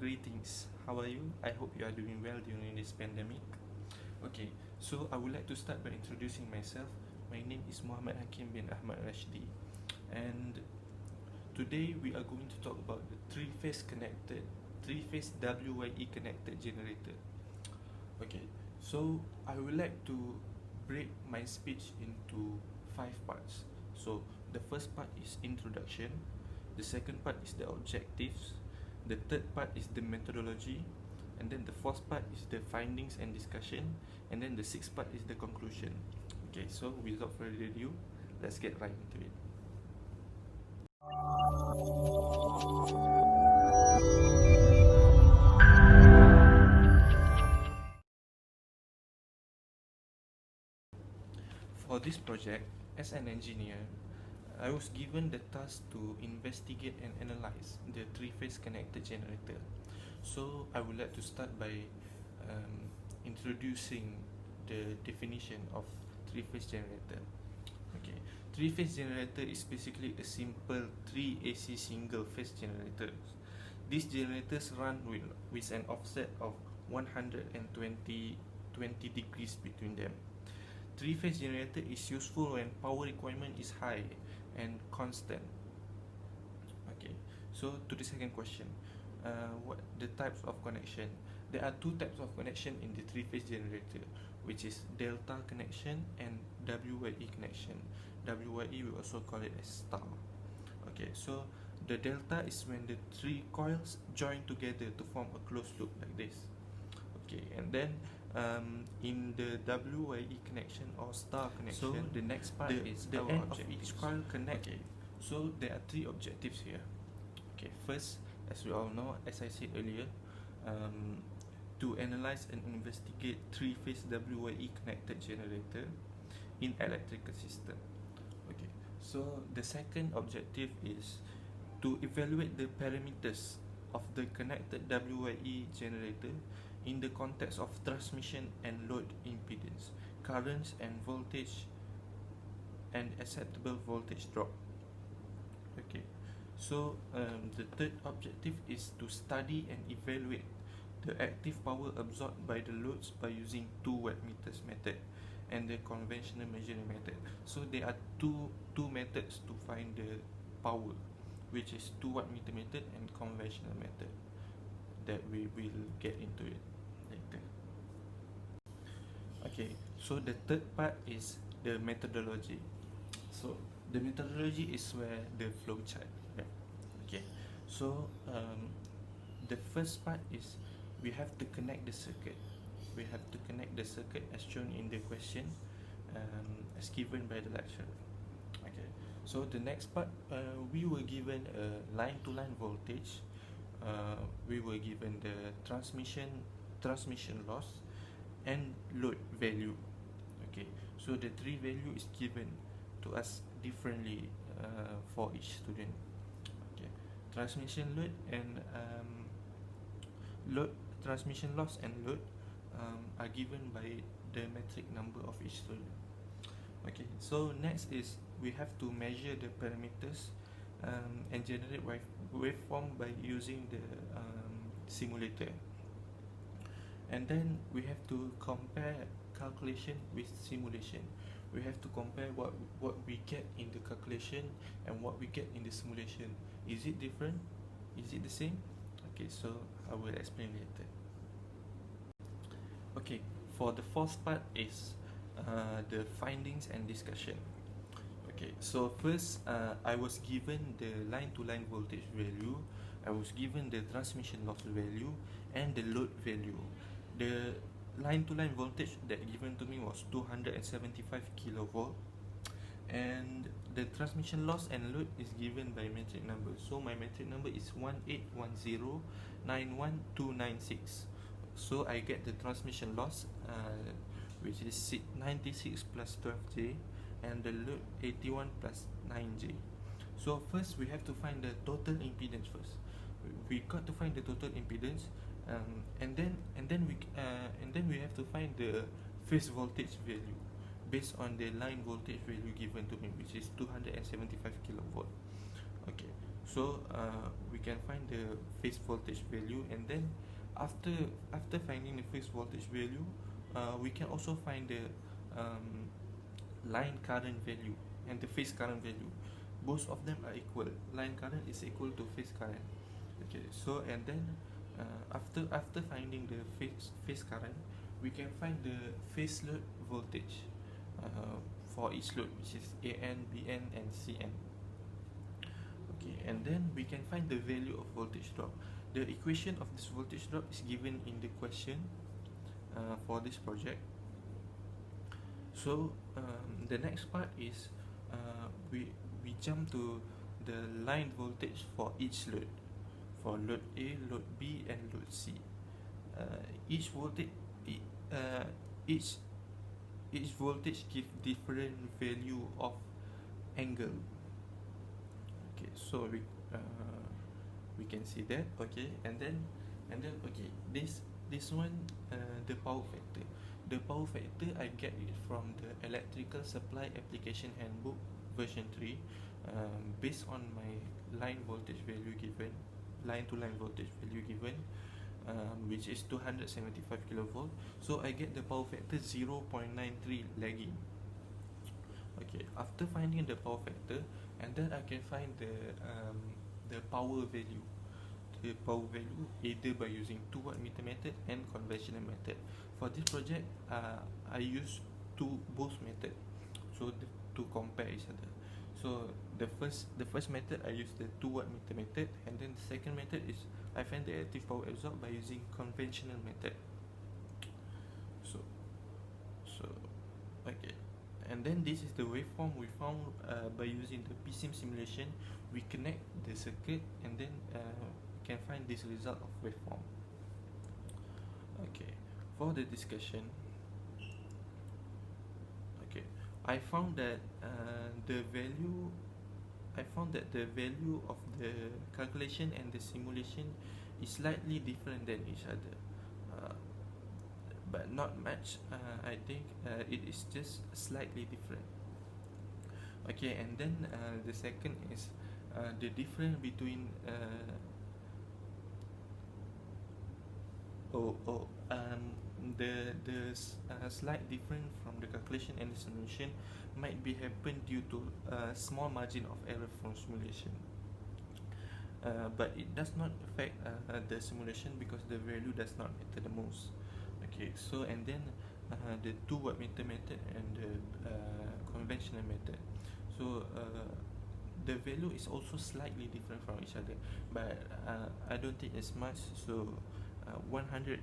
Greetings, how are you? I hope you are doing well during this pandemic. Okay, so I would like to start by introducing myself. My name is Muhammad Hakeem bin Ahmad Rashdi, and today we are going to talk about the three-phase WYE connected generator. Okay, so I would like to break my speech into 5 parts. So the first part is introduction, the second part is the objectives, the third part is the methodology, and then the fourth part is the findings and discussion, and then the sixth part is the conclusion. Okay, so without further ado, let's get right into it. For this project, as an engineer, I was given the task to investigate and analyze the three-phase connected generator. So I would like to start by introducing the definition of three-phase generator. Okay, three-phase generator is basically a simple 3 AC single-phase generator. These generators run with an offset of 120 degrees between them. Three-phase generator is useful when power requirement is high and constant. Okay, so to the second question, what the types of connection? There are two types of connection in the three-phase generator, which is delta connection and WYE connection. WYE we also call it as star. Okay, so the delta is when the three coils join together to form a closed loop like this. Okay, and then in the WYE connection or star connection, so the next part is the end of each coil connect. Okay, so there are three objectives here. Okay, first, as we all know, as I said earlier, to analyze and investigate three-phase WYE connected generator in electrical system. Okay, so the second objective is to evaluate the parameters of the connected WYE generator in the context of transmission and load impedance, currents and voltage, and acceptable voltage drop. Okay, so the third objective is to study and evaluate the active power absorbed by the loads by using 2 wattmeters method and the conventional measuring method. So there are two methods to find the power, which is 2 wattmeter method and conventional method, that we will get into it later. Okay, so the third part is the methodology. So the methodology is where the flow chart. Okay, so the first part is we have to connect the circuit. We have to connect the circuit as shown in the question, as given by the lecturer. Okay, so the next part, we were given a line-to-line voltage. We were given the transmission loss and load value. Okay, so the three value is given to us differently for each student. Okay, transmission load and transmission loss and load are given by the metric number of each student. Okay, so next is we have to measure the parameters and generate waveform by using the simulator, and then we have to compare calculation with simulation. We have to compare what we get in the calculation and what we get in the simulation. Is it different? Is it the same? Okay, so I will explain later. Okay, for the fourth part is the findings and discussion. Okay, so first I was given the line-to-line voltage value, I was given the transmission loss value and the load value. The line-to-line voltage that given to me was 275 kilovolt, and the transmission loss and load is given by metric number. So my metric number is 181091296. So I get the transmission loss, which is 96 plus 12J, and the load 81 plus 9J. So first we have to find the total impedance first. We got to find the total impedance, and then we have to find the phase voltage value based on the line voltage value given to me, which is 275 kilovolt. Okay, So we can find the phase voltage value, and then after finding the phase voltage value, we can also find the um, line current value and the phase current value. Both of them are equal. Line current is equal to phase current. Okay, so and then after finding the phase current, we can find the phase load voltage for each load, which is AN, BN, and CN. Okay, and then we can find the value of voltage drop. The equation of this voltage drop is given in the question for this project. So the next part is we jump to the line voltage for each load, for load A, load B, and load C. Each voltage uh, each each voltage give different value of angle. Okay, so we can see that. Okay, and then okay, this one, the power factor. The power factor I get it from the electrical supply application handbook version 3, based on my line voltage value given, line to line voltage value given, which is 275 kilovolt. So I get the power factor 0.93 lagging. Okay, after finding the power factor, and then I can find the power value. The power value either by using 2 watt meter method and conventional method. For this project, I use both method, so to compare each other. So the first method I use the 2 watt meter method, and then the second method is I find the active power absorbed by using conventional method. So okay, and then this is the waveform we found by using the PSIM simulation. We connect the circuit, and then can find this result of waveform. Okay, for the discussion, okay, I found that the value of the calculation and the simulation is slightly different than each other, but not much. I think it is just slightly different. Okay, and then the second is the difference between the slight difference from the calculation and the simulation might be happen due to a small margin of error from simulation, but it does not affect the simulation because the value does not matter the most. Okay, so and then the 2 watt meter method and the conventional method. So the value is also slightly different from each other, but I don't think it's much. So 180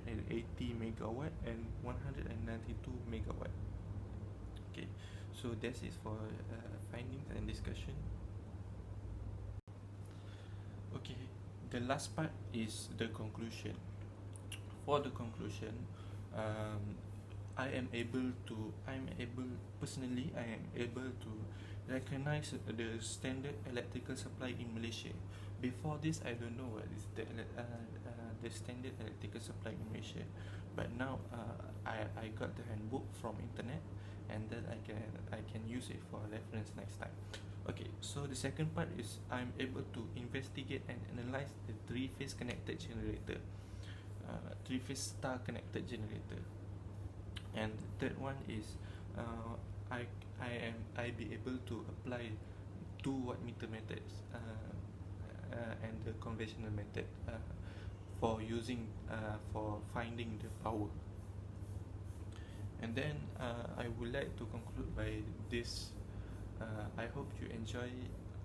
megawatt and 192 megawatt. Okay, so that's it for findings and discussion. Okay, the last part is the conclusion. For the conclusion, I am able personally to recognize the standard electrical supply in Malaysia. Before this, I don't know what is the standard electrical supply in Malaysia, but now I got the handbook from internet, and then I can use it for reference next time. Okay, so the second part is I'm able to investigate and analyze the 3-phase connected generator, 3-phase star connected generator, and the third one is I be able to apply 2 watt meter methods and the conventional method for finding the power. And then I would like to conclude by this. I hope you enjoy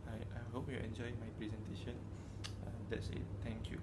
my presentation. That's it. Thank you.